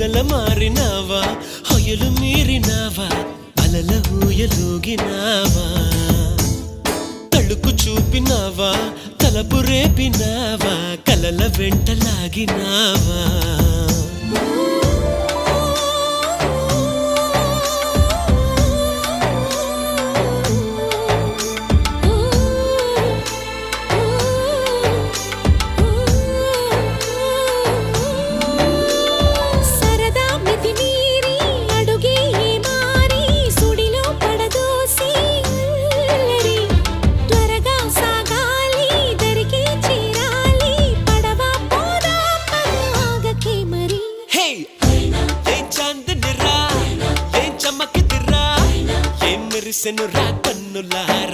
మొగల మారినావా హొయలు మీరినావా అలల ఊయలూగినావా తళుకు చూపినావా తలపు రేపినావా కలల వెంటలాగినావా మెరిసెను రా కన్నులారా